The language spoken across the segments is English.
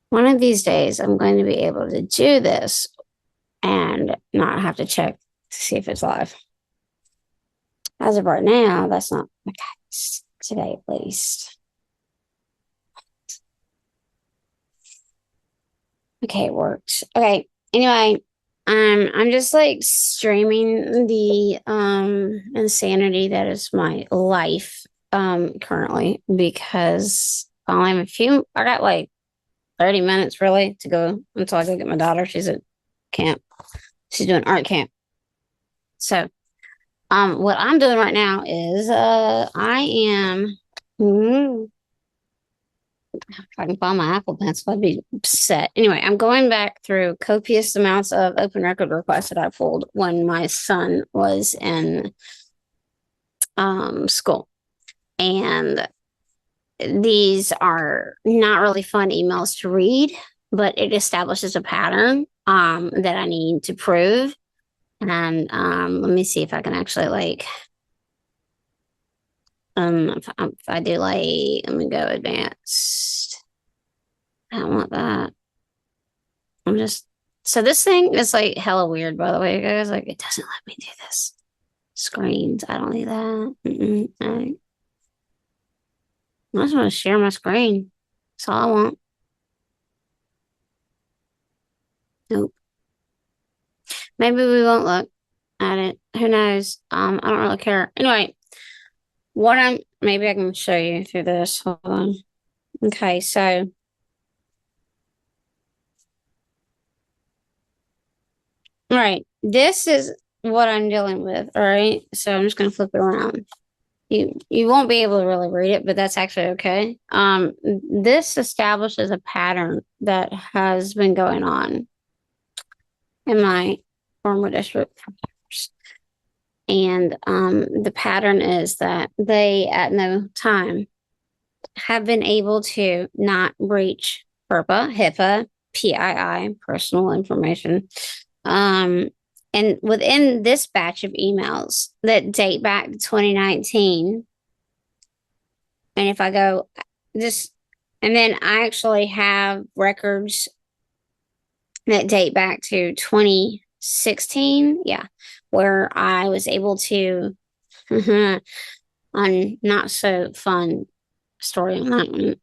One of these days, I'm going to be able to do this and not have to check to see if it's live. As of right now, that's not the case today, at least. Okay, it worked. Okay. Anyway, I'm just like streaming the insanity that is my life currently because I only have a few. I got like 30 minutes really to go until I go get my daughter. She's at camp. She's doing art camp. So what I'm doing right now is I am if I can find my Apple Pencil, I'd be upset. Anyway, I'm going back through copious amounts of open record requests that I pulled when my son was in school. And these are not really fun emails to read, but it establishes a pattern that I need to prove. And let me see if I can actually like if I do like let me go advanced. I don't want that. I'm just so this thing is like hella weird, by the way, guys. Like it doesn't let me do this. Screens. I don't need that. I just want to share my screen. That's all I want. Nope. Maybe we won't look at it. Who knows? I don't really care. Anyway, what I'm maybe I can show you through this. Hold on. Okay, so right. This is what I'm dealing with. All right. So I'm just gonna flip it around. You won't be able to really read it, but that's actually okay. This establishes a pattern that has been going on in my former district. And the pattern is that they at no time have been able to not breach FERPA, HIPAA, PII, personal information. And within this batch of emails that date back to 2019, and if I go this, and then I actually have records that date back to 2016. Yeah, where I was able to, on not so fun story on that one.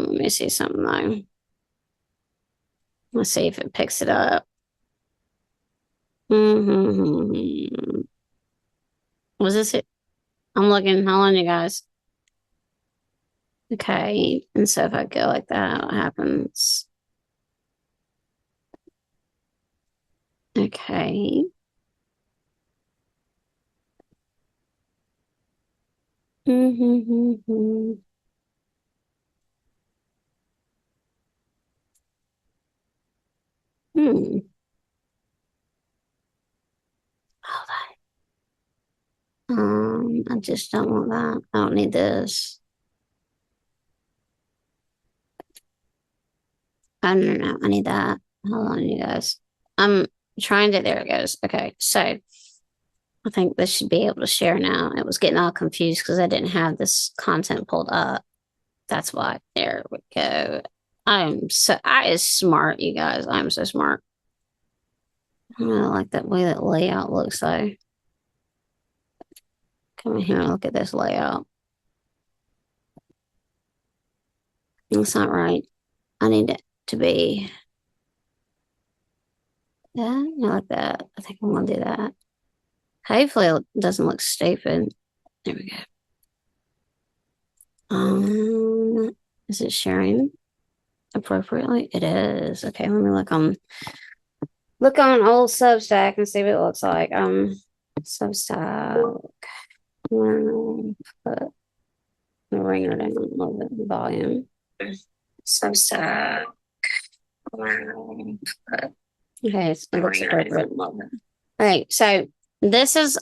Let me see something though. Let's see if it picks it up. Was this it? I'm looking. Hold on, you guys. Okay, and so if I go like that, what happens? Okay. Hmm. Hold on. I just don't want that. I don't need this. Oh, no, no, no. I need that. Hold on, you guys. I'm trying to, there it goes. Okay, so I think this should be able to share now. It was getting all confused because I didn't have this content pulled up. That's why. There we go. I is smart, you guys. I'm so smart. I like that way that layout looks though. Come in here and look at this layout. It's not right. I need it to be yeah, not like that. I think I'm gonna do that. Hopefully it doesn't look stupid. There we go. Is it sharing appropriately? It is. Okay, let me look on old Substack and see what it looks like. Substack. Put the ringer down a little bit the volume. Substack. Okay, it looks appropriate. Okay, so this is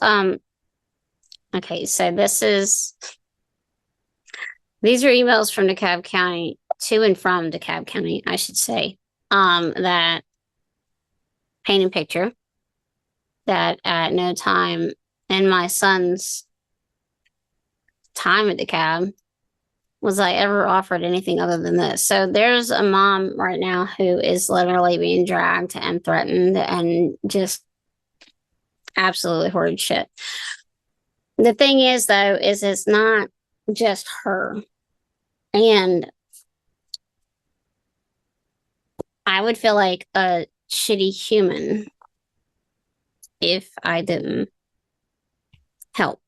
okay, so these are emails from DeKalb County to and from DeKalb County, I should say. That paint a picture that at no time in my son's time at DeKalb was I ever offered anything other than this. So there's a mom right now who is literally being dragged and threatened and just absolutely horrid shit. The thing is, though, is it's not just her. And I would feel like a shitty human if I didn't help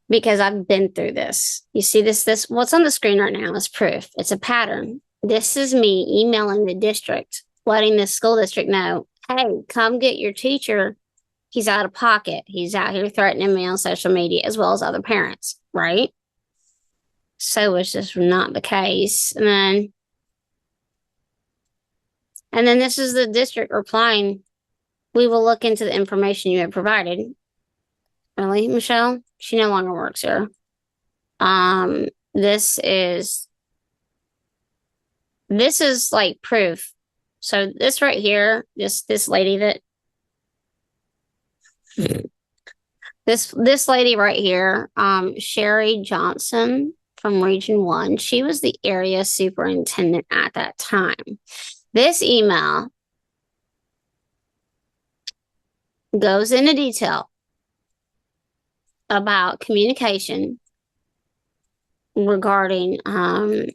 because I've been through this. You see this what's on the screen right now is proof. It's a pattern. This is me emailing the district, letting the school district know, hey, come get your teacher. He's out of pocket. He's out here threatening me on social media as well as other parents, right? So it's just not the case. And then this is the district replying, we will look into the information you have provided. Really, Michelle? She no longer works here. This is like proof. So this right here, this lady that this lady right here, Sherry Johnson from Region 1, she was the area superintendent at that time. This email goes into detail about communication regarding I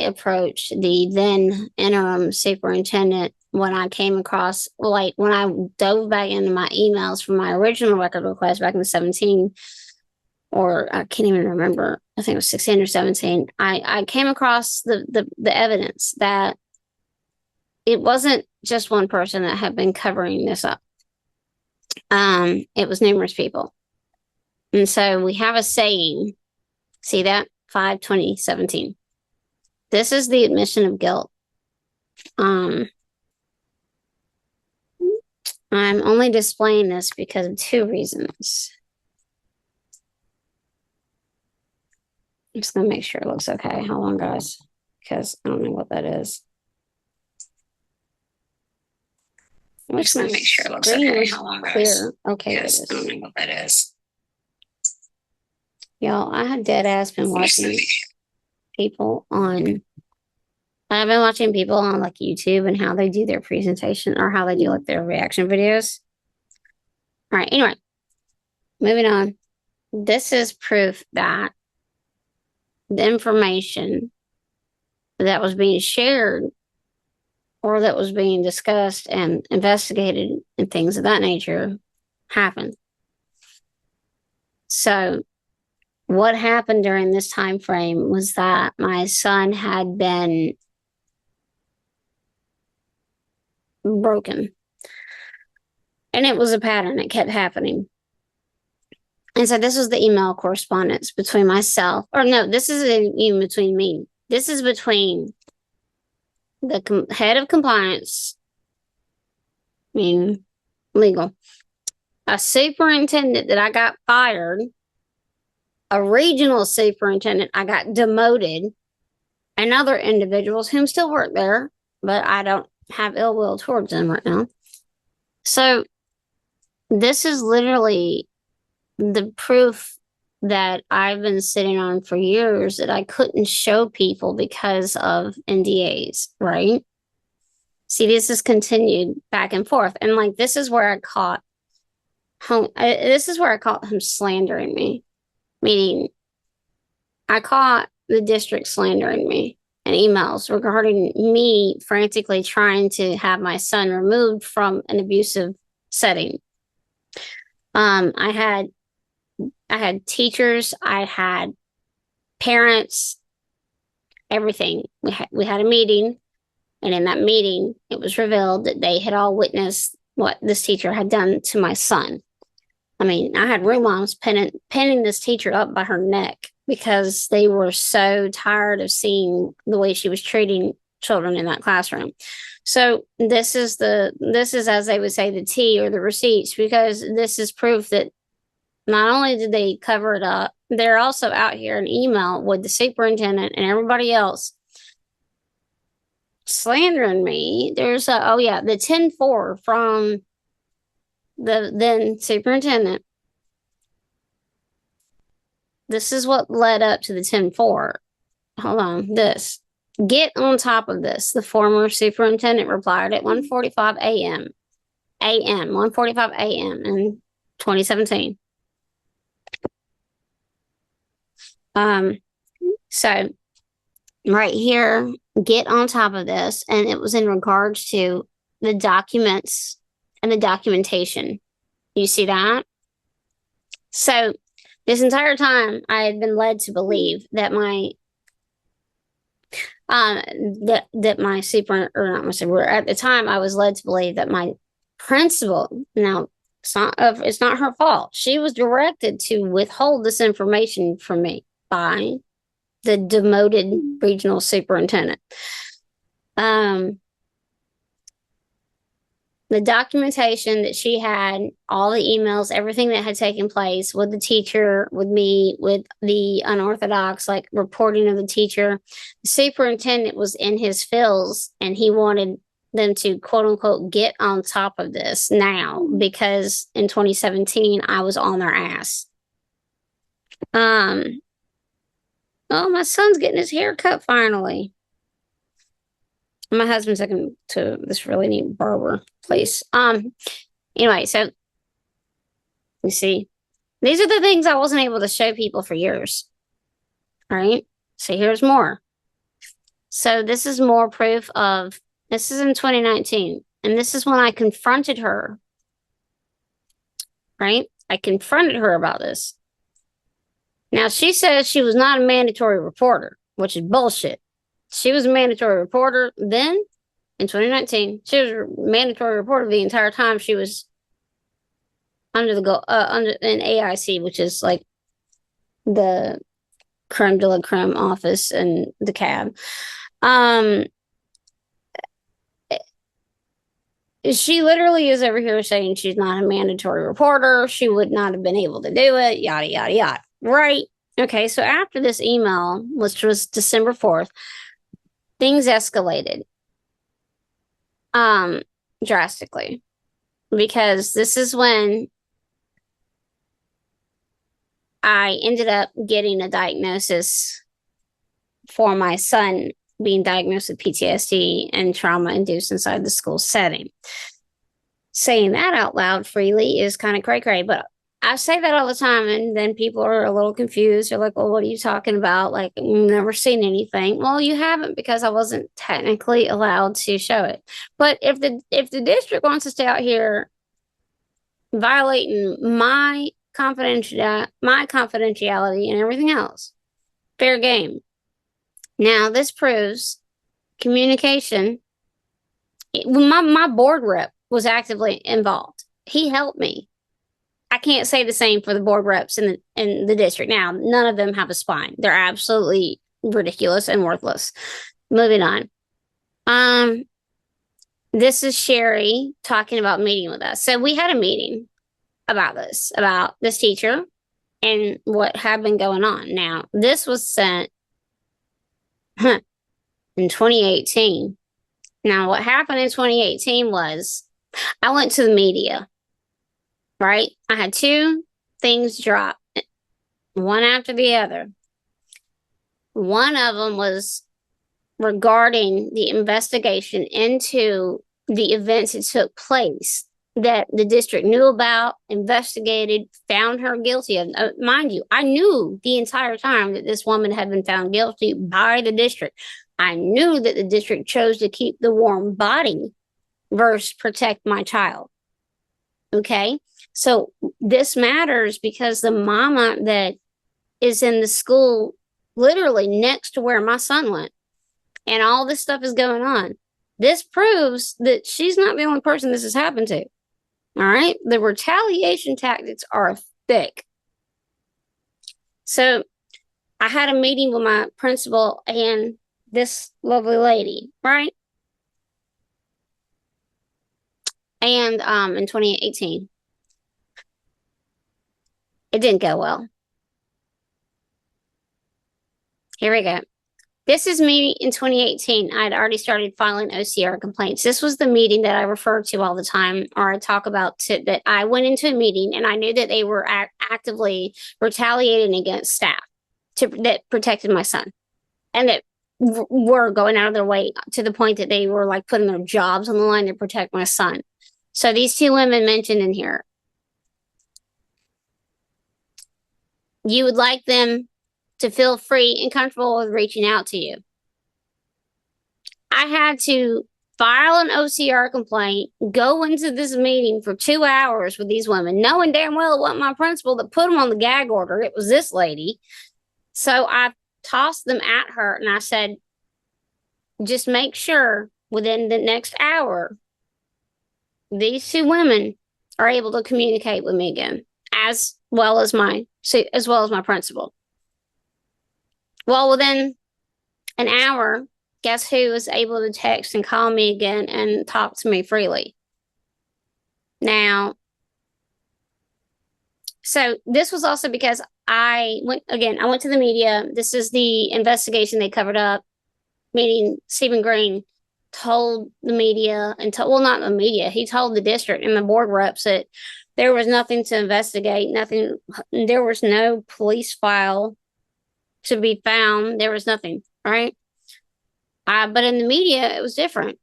approached the then interim superintendent when I came across, like when I dove back into my emails from my original record request back in 17, or I can't even remember, I think it was 16 or 17, I came across the evidence that it wasn't just one person that had been covering this up. It was numerous people. And so we have a saying, see that? 5/20/17. This is the admission of guilt. I'm only displaying this because of two reasons. I'm just going to make sure it looks okay. Hold on, guys, because I don't know what that is. I'm just going to make sure it looks okay. Hold on, guys. Okay, yes, I don't know what that is. Y'all, I had dead ass been watching people on, I've been watching people on like YouTube and how they do their presentation or how they do like their reaction videos. All right, anyway, moving on. This is proof that the information that was being shared or that was being discussed and investigated and things of that nature happened. So what happened during this time frame was that my son had been broken. And it was a pattern. It kept happening. And so this was the email correspondence between myself, or no, this isn't even between me. This is between the head of compliance, I mean, legal, a superintendent that I got fired, a regional superintendent I got demoted, and other individuals whom still work there, but I don't have ill will towards them right now. So this is literally the proof that I've been sitting on for years that I couldn't show people because of NDAs, right? See, this is continued back and forth. And like, this is where I caught him slandering me. Meaning, I caught the district slandering me in emails regarding me frantically trying to have my son removed from an abusive setting. I had teachers, I had parents, everything. We had a meeting, and in that meeting, it was revealed that they had all witnessed what this teacher had done to my son. I mean, I had room moms pinning this teacher up by her neck because they were so tired of seeing the way she was treating children in that classroom. So this is as they would say the tea or the receipts, because this is proof that not only did they cover it up, they're also out here in email with the superintendent and everybody else slandering me. There's the 10-4 from the then superintendent this is what led up to the 10-4. Hold on, this. Get on top of this. The former superintendent replied at 1:45 a.m. 1:45 a.m. in 2017. So right here, get on top of this, and it was in regards to the documents and the documentation. You see that? So this entire time, I had been led to believe that my my super, or not my super, at the time I was led to believe that my principal, now it's not her fault. She was directed to withhold this information from me by the demoted regional superintendent. The documentation that she had, all the emails, everything that had taken place with the teacher, with me, with the unorthodox, like reporting of the teacher, the superintendent was in his feels, and he wanted them to quote unquote get on top of this now, because in 2017 I was on their ass. Oh, my son's getting his hair cut finally. My husband's taking to this really neat barber place. Anyway, so you see, these are the things I wasn't able to show people for years. All right. So here's more. So this is more proof of, this is in 2019. And this is when I confronted her. Right? I confronted her about this. Now, she says she was not a mandatory reporter, which is bullshit. She was a mandatory reporter then in 2019. She was a mandatory reporter the entire time she was under an AIC, which is like the creme de la creme office in the cab. She literally is over here saying she's not a mandatory reporter. She would not have been able to do it, yada, yada, yada. Right? Okay, so after this email, which was December 4th, things escalated drastically, because this is when I ended up getting a diagnosis for my son being diagnosed with PTSD and trauma induced inside the school setting. Saying that out loud freely is kind of cray-cray, but I say that all the time, and then people are a little confused. They're like, well, what are you talking about? Like, I've never seen anything. Well, you haven't, because I wasn't technically allowed to show it. But if the district wants to stay out here violating my confidentiality and everything else, fair game. Now, this proves communication. My board rep was actively involved. He helped me. I can't say the same for the board reps in the district. Now, none of them have a spine. They're absolutely ridiculous and worthless. Moving on. This is Sherry talking about meeting with us. So we had a meeting about this teacher and what had been going on. Now, this was sent in 2018. Now, what happened in 2018 was I went to the media, right? I had two things drop, one after the other. One of them was regarding the investigation into the events that took place that the district knew about, investigated, found her guilty of. Mind you, I knew the entire time that this woman had been found guilty by the district. I knew that the district chose to keep the warm body versus protect my child. Okay? So this matters because the mama that is in the school literally next to where my son went, and all this stuff is going on. This proves that she's not the only person this has happened to. All right? The retaliation tactics are thick. So I had a meeting with my principal and this lovely lady, right? And in 2018, it didn't go well. Here we go. This is me in 2018. I'd already started filing OCR complaints. This was the meeting that I refer to all the time, or I talk about that I went into a meeting and I knew that they were actively retaliating against staff that protected my son, and that were going out of their way to the point that they were like putting their jobs on the line to protect my son. So these two women mentioned in here, you would like them to feel free and comfortable with reaching out to you. I had to file an OCR complaint, go into this meeting for 2 hours with these women, knowing damn well it wasn't my principal that put them on the gag order. It was this lady. So I tossed them at her and I said, just make sure within the next hour, these two women are able to communicate with me again, as well as my principal. Well, within an hour, guess who was able to text and call me again and talk to me freely? Now, so this was also because I went to the media. This is the investigation they covered up, meaning Stephen Green told the media not the media, he told the district and the board reps that there was nothing to investigate, nothing, there was no police file to be found, there was nothing, right? But in the media, it was different.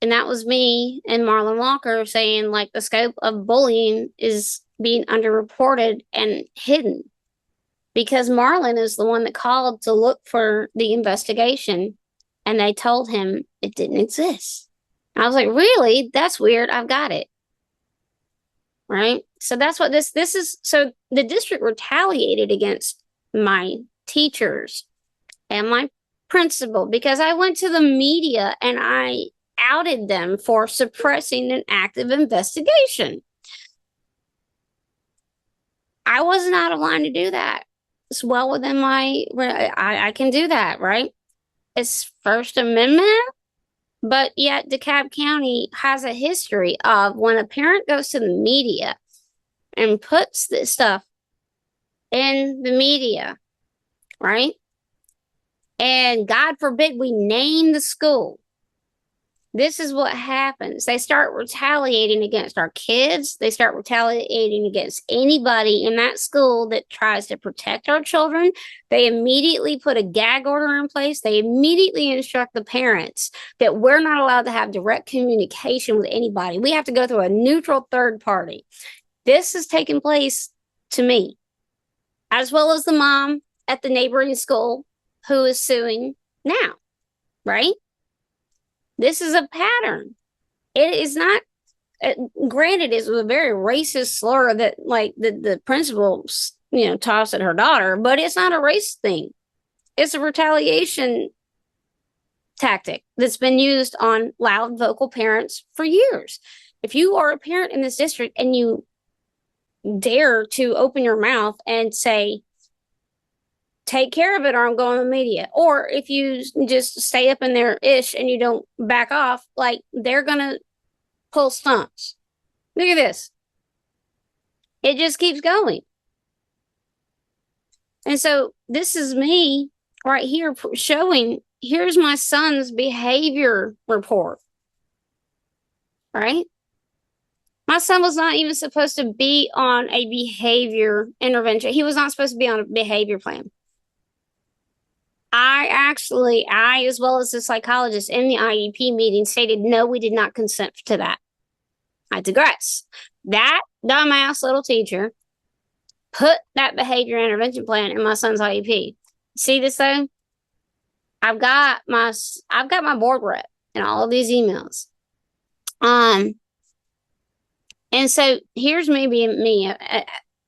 And that was me and Marlon Walker saying, like, the scope of bullying is being underreported and hidden. Because Marlon is the one that called to look for the investigation, and they told him it didn't exist. I was like, really? That's weird. I've got it. Right? So that's what this is. So the district retaliated against my teachers and my principal because I went to the media and I outed them for suppressing an active investigation. I was not aligned to do that. It's well within I can do that, right? It's First Amendment, but yet DeKalb County has a history of when a parent goes to the media and puts this stuff in the media, right? And God forbid we name the school. This is what happens. They start retaliating against our kids. They start retaliating against anybody in that school that tries to protect our children. They immediately put a gag order in place. They immediately instruct the parents that we're not allowed to have direct communication with anybody. We have to go through a neutral third party. This has taken place to me, as well as the mom at the neighboring school who is suing now, right? This is a pattern. It is not, granted, it was a very racist slur that, like, the principal, tossed at her daughter, but it's not a race thing. It's a retaliation tactic that's been used on loud vocal parents for years. If you are a parent in this district and you dare to open your mouth and say, take care of it or I'm going to the media. Or if you just stay up in their ish and you don't back off, like, they're going to pull stunts. Look at this. It just keeps going. And so this is me right here showing, here's my son's behavior report. Right? My son was not even supposed to be on a behavior intervention. He was not supposed to be on a behavior plan. I, as well as the psychologist in the IEP meeting, stated, no, we did not consent to that. I digress. That dumbass little teacher put that behavior intervention plan in my son's IEP. See this though? I've got my board rep in all of these emails. And so here's me being me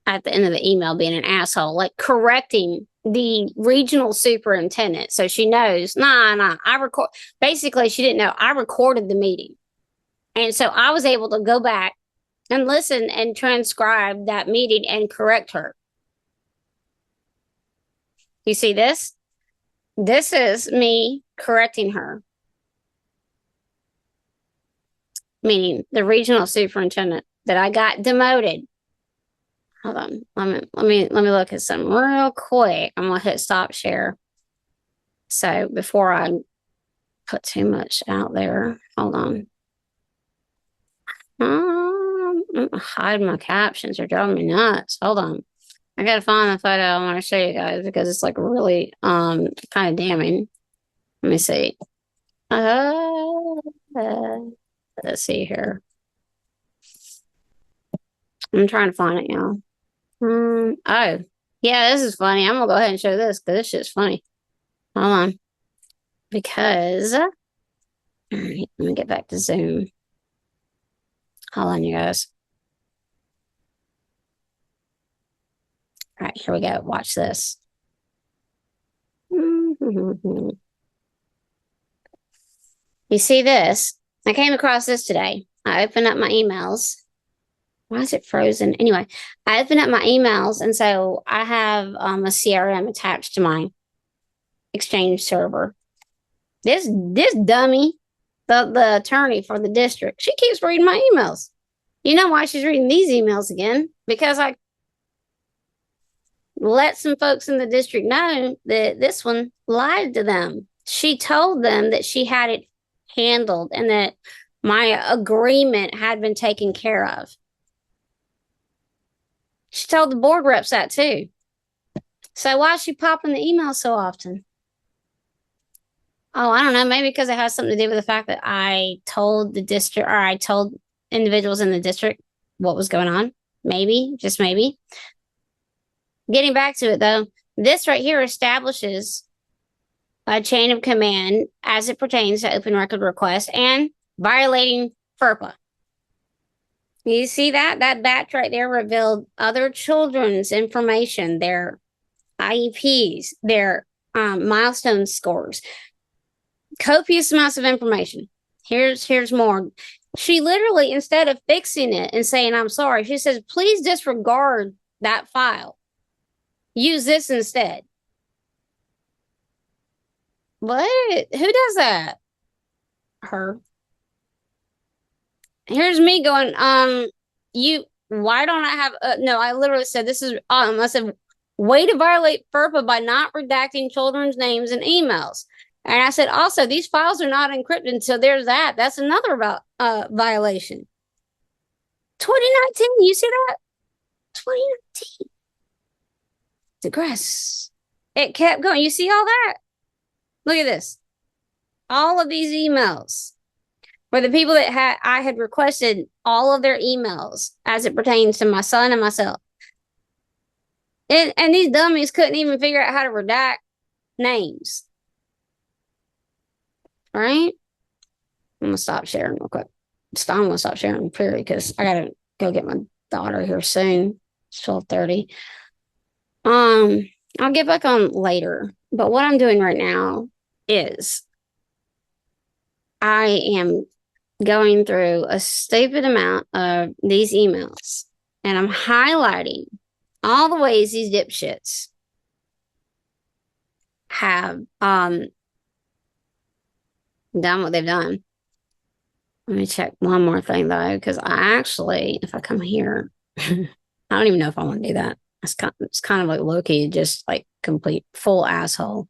at the end of the email being an asshole, like correcting the regional superintendent. So she knows, basically she didn't know I recorded the meeting. And so I was able to go back and listen and transcribe that meeting and correct her. You see this? This is me correcting her. Meaning the regional superintendent that I got demoted. Hold on. Let me look at something real quick. I'm gonna hit stop share. So before I put too much out there, hold on. Hide my captions. They're driving me nuts. Hold on. I gotta find the photo I want to show you guys because it's like really kind of damning. Let me see. Let's see here. I'm trying to find it, y'all. Oh, yeah, this is funny. I'm gonna go ahead and show this because this shit's funny. Hold on. Because, all right, let me get back to Zoom. Hold on, you guys. All right, here we go. Watch this. You see this? I came across this today. I opened up my emails. Why is it frozen? Anyway, I opened up my emails, and so I have a CRM attached to my Exchange server. This dummy, the attorney for the district, she keeps reading my emails. You know why she's reading these emails again? Because I let some folks in the district know that this one lied to them. She told them that she had it handled and that my agreement had been taken care of. She told the board reps that too. So why is she popping the email so often? Oh, I don't know. Maybe because it has something to do with the fact that I told the district, or I told individuals in the district what was going on. Maybe, just maybe. Getting back to it though, this right here establishes a chain of command as it pertains to open record requests and violating FERPA. You see that? That batch right there revealed other children's information, their IEPs, their milestone scores, copious amounts of information. Here's more. She literally, instead of fixing it and saying, I'm sorry, she says, please disregard that file. Use this instead. What? Who does that? Her. Here's me going, why don't I have, no, I literally said, I said, way to violate FERPA by not redacting children's names and emails. And I said, also, these files are not encrypted. So there's that. That's another violation. 2019, you see that? 2019. Digress. It kept going. You see all that? Look at this. All of these emails were the people that I had requested all of their emails as it pertains to my son and myself. And these dummies couldn't even figure out how to redact names. Right? I'm gonna stop sharing real quick. I'm gonna stop sharing, period, because I gotta go get my daughter here soon. It's 12:30. I'll get back on later. But what I'm doing right now is I am going through a stupid amount of these emails, and I'm highlighting all the ways these dipshits have done what they've done. Let me check one more thing though, because I actually, if I come here, I don't even know if I want to do that. It's kind of like Loki, just like complete full asshole.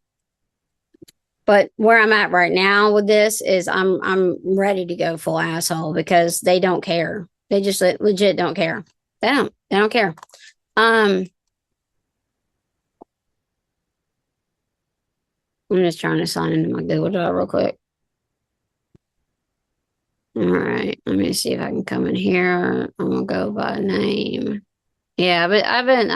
But where I'm at right now with this is I'm ready to go full asshole because they don't care. They just legit don't care. They don't care. I'm just trying to sign into my Google Drive real quick. All right, let me see if I can come in here. I'm gonna go by name. Yeah, but I've been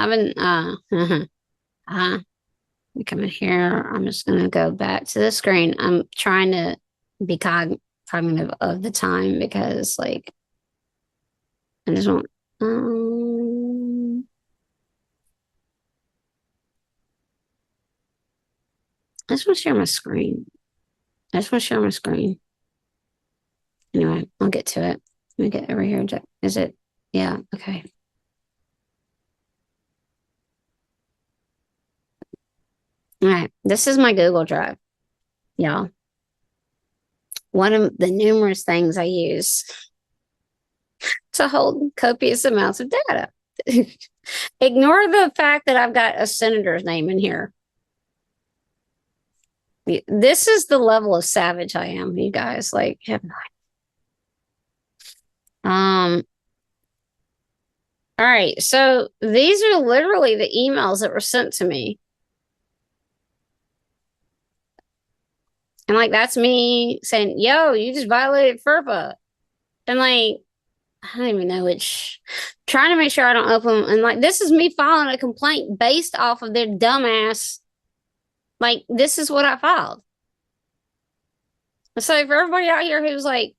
come in here. I'm just gonna go back to the screen. I'm trying to be cognitive of the time because like I just want I just want to share my screen. I just want to share my screen. Anyway, I'll get to it. Let me get over here. Is it? Yeah, okay. All right, this is my Google Drive, y'all. One of the numerous things I use to hold copious amounts of data. Ignore the fact that I've got a senator's name in here. This is the level of savage I am, you guys. Like, all right. So these are literally the emails that were sent to me. And like, that's me saying, yo, you just violated FERPA. And like, I don't even know which, trying to make sure I don't open them. And like, this is me filing a complaint based off of their dumbass. Like, this is what I filed. So for everybody out here who's like,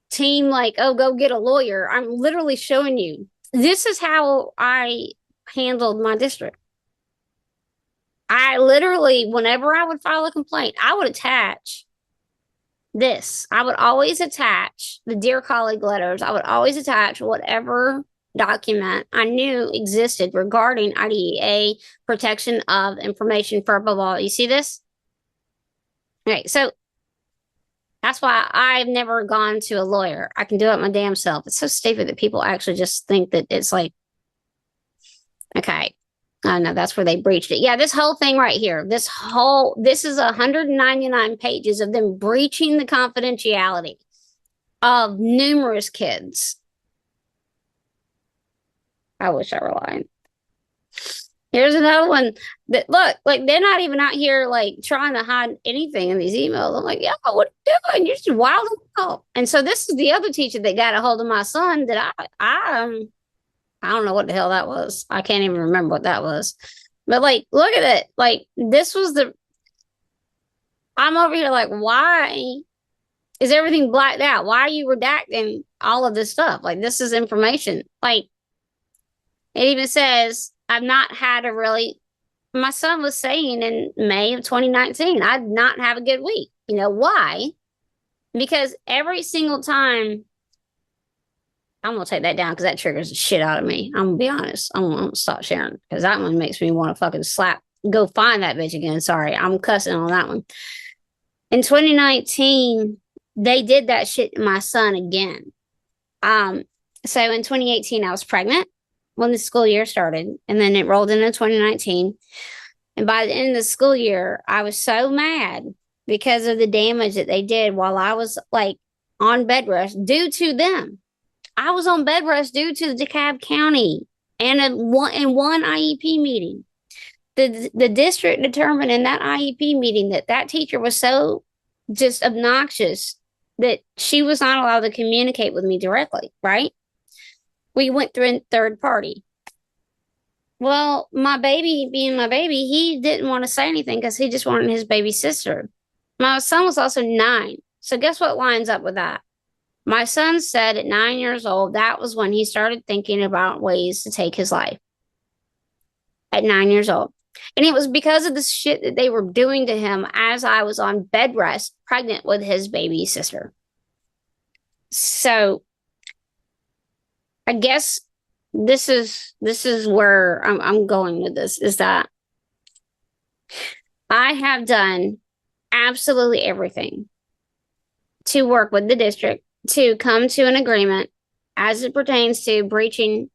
team, like, oh, go get a lawyer, I'm literally showing you this is how I handled my district. I literally, whenever I would file a complaint, I would attach this. I would always attach the dear colleague letters. I would always attach whatever document I knew existed regarding IDEA protection of information for blah, blah. You see this? Okay, so that's why I've never gone to a lawyer. I can do it my damn self. It's so stupid that people actually just think that it's like, okay. Oh no, that's where they breached it. Yeah, this whole thing right here, this is 199 pages of them breaching the confidentiality of numerous kids. I wish I were lying. Here's another one that, look, like, they're not even out here like trying to hide anything in these emails. I'm like, yeah, what are you doing? You're just wild out. And so this is the other teacher that got a hold of my son that I don't know what the hell that was. I can't even remember what that was. But like, look at it. Like, this was I'm over here like, why is everything blacked out? Why are you redacting all of this stuff? Like, this is information. Like, it even says, I've not had a really, my son was saying in May of 2019, I did not have a good week. You know why? Because every single time, I'm going to take that down because that triggers the shit out of me. I'm going to be honest. I'm going to stop sharing because that one makes me want to fucking go find that bitch again. Sorry, I'm cussing on that one. In 2019, they did that shit to my son again. So in 2018, I was pregnant when the school year started, and then it rolled into 2019. And by the end of the school year, I was so mad because of the damage that they did while I was like on bed rest due to them. I was on bed rest due to the DeKalb County and one IEP meeting. The district determined in that IEP meeting that teacher was so just obnoxious that she was not allowed to communicate with me directly, right? We went through a third party. Well, my baby, being my baby, he didn't want to say anything because he just wanted his baby sister. My son was also 9. So guess what lines up with that? My son said at 9 years old, that was when he started thinking about ways to take his life. At 9 years old. And it was because of the shit that they were doing to him as I was on bed rest, pregnant with his baby sister. So I guess this is where I'm going with this, is that I have done absolutely everything to work with the district to come to an agreement as it pertains to breaching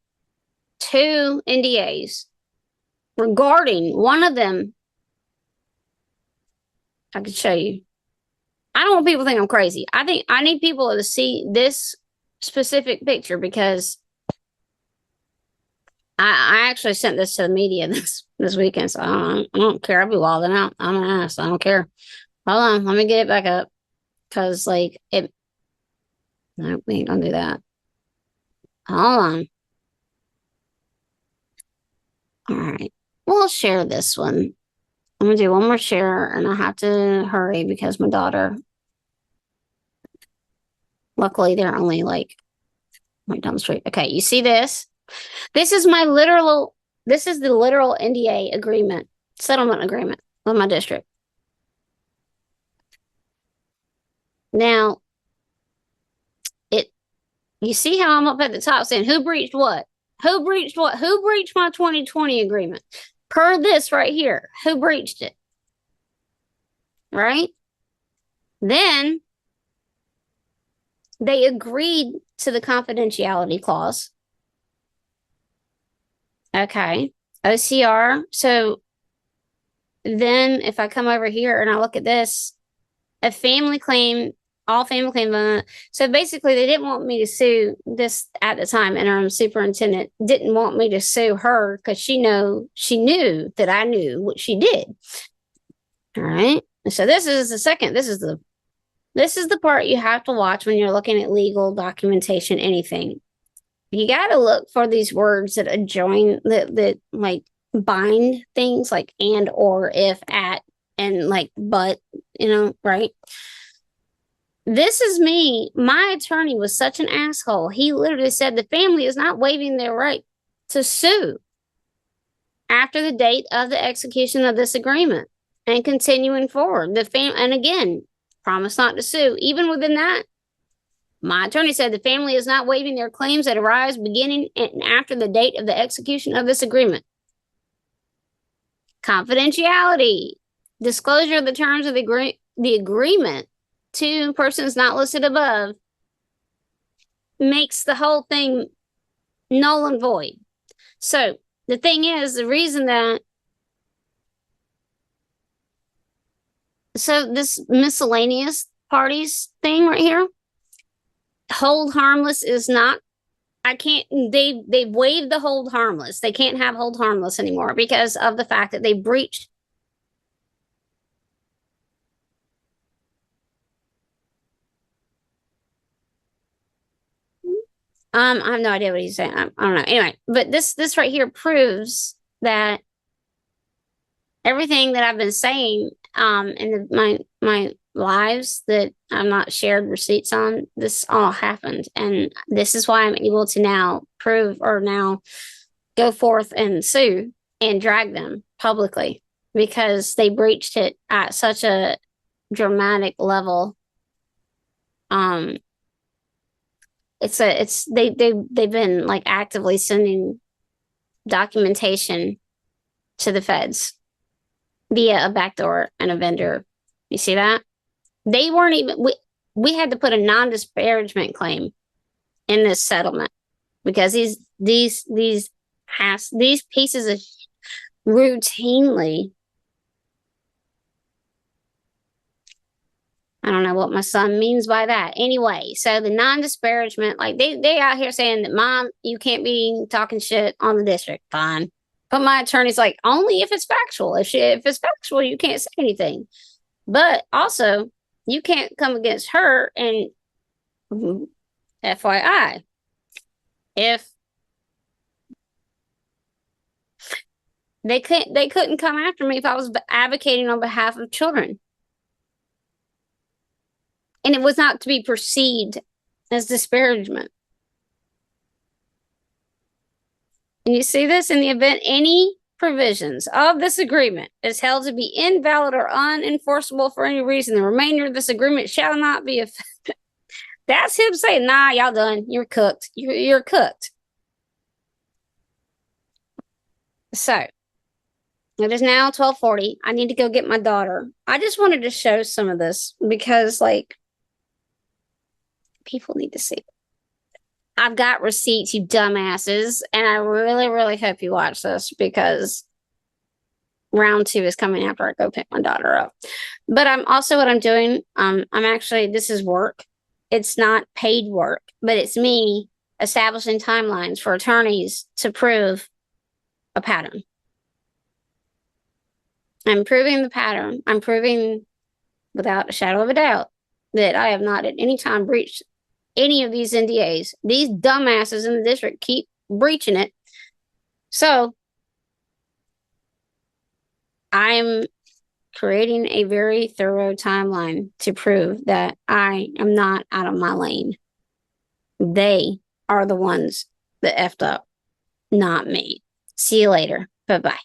2 NDAs regarding one of them. I could show you. I don't want people to think I'm crazy. I think I need people to see this specific picture because I actually sent this to the media this weekend, so I don't care. I'll be wilding out. I'm an ass. I don't care. Hold on, let me get it back up because like it. No, we ain't gonna do that. Hold on. All right, we'll share this one. I'm gonna do one more share, and I have to hurry because my daughter. Luckily, they're only like right down the street. Okay, you see this? This is the literal NDA agreement, settlement agreement with my district. Now, you see how I'm up at the top saying who breached what? Who breached what? Who breached my 2020 agreement? Per this right here, who breached it? Right? Then they agreed to the confidentiality clause. Okay. OCR. So then if I come over here and I look at this, a family claim, all family claim. So basically, they didn't want me to sue this at the time. Interim superintendent didn't want me to sue her because she knew that I knew what she did. All right. So this is the second. This is the part you have to watch when you're looking at legal documentation, anything. You got to look for these words that adjoin, that like bind things, like and, or, if, at, and like but, right? This is me. My attorney was such an asshole. He literally said the family is not waiving their right to sue after the date of the execution of this agreement and continuing forward. And again, promise not to sue. Even within that, my attorney said the family is not waiving their claims that arise beginning and after the date of the execution of this agreement. Confidentiality, disclosure of the terms of the agreement to persons not listed above makes the whole thing null and void. So the thing is, the reason that, so this miscellaneous parties thing right here, hold harmless is not, they've waived the hold harmless. They can't have hold harmless anymore because of the fact that they breached. I have no idea what he's saying. I don't know. Anyway, but this right here proves that everything that I've been saying in my lives that I'm not shared receipts on, this all happened. And this is why I'm able to now prove, or now go forth and sue and drag them publicly, because they breached it at such a dramatic level. They've been like actively sending documentation to the feds via a backdoor and a vendor. You see that? They weren't even, we had to put a non-disparagement claim in this settlement because these pieces of routinely, I don't know what my son means by that. Anyway, so the non-disparagement, like they out here saying that, Mom, you can't be talking shit on the district. Fine. But my attorney's like, only if it's factual. If it's factual, you can't say anything. But also, you can't come against her. And FYI, if they couldn't come after me if I was advocating on behalf of children. And it was not to be perceived as disparagement. And you see this, in the event any provisions of this agreement is held to be invalid or unenforceable for any reason, the remainder of this agreement shall not be effective. That's him saying, nah, y'all done. You're cooked. You're cooked. So it is now 12:40. I need to go get my daughter. I just wanted to show some of this because, like, people need to see it. I've got receipts, you dumbasses, and I really, really hope you watch this because round 2 is coming after I go pick my daughter up. But what I'm doing, I'm actually, this is work. It's not paid work, but it's me establishing timelines for attorneys to prove a pattern. I'm proving the pattern. I'm proving without a shadow of a doubt that I have not at any time breached any of these NDAs. These dumbasses in the district keep breaching it. So I'm creating a very thorough timeline to prove that I am not out of my lane. They are the ones that effed up, not me. See you later. Bye-bye.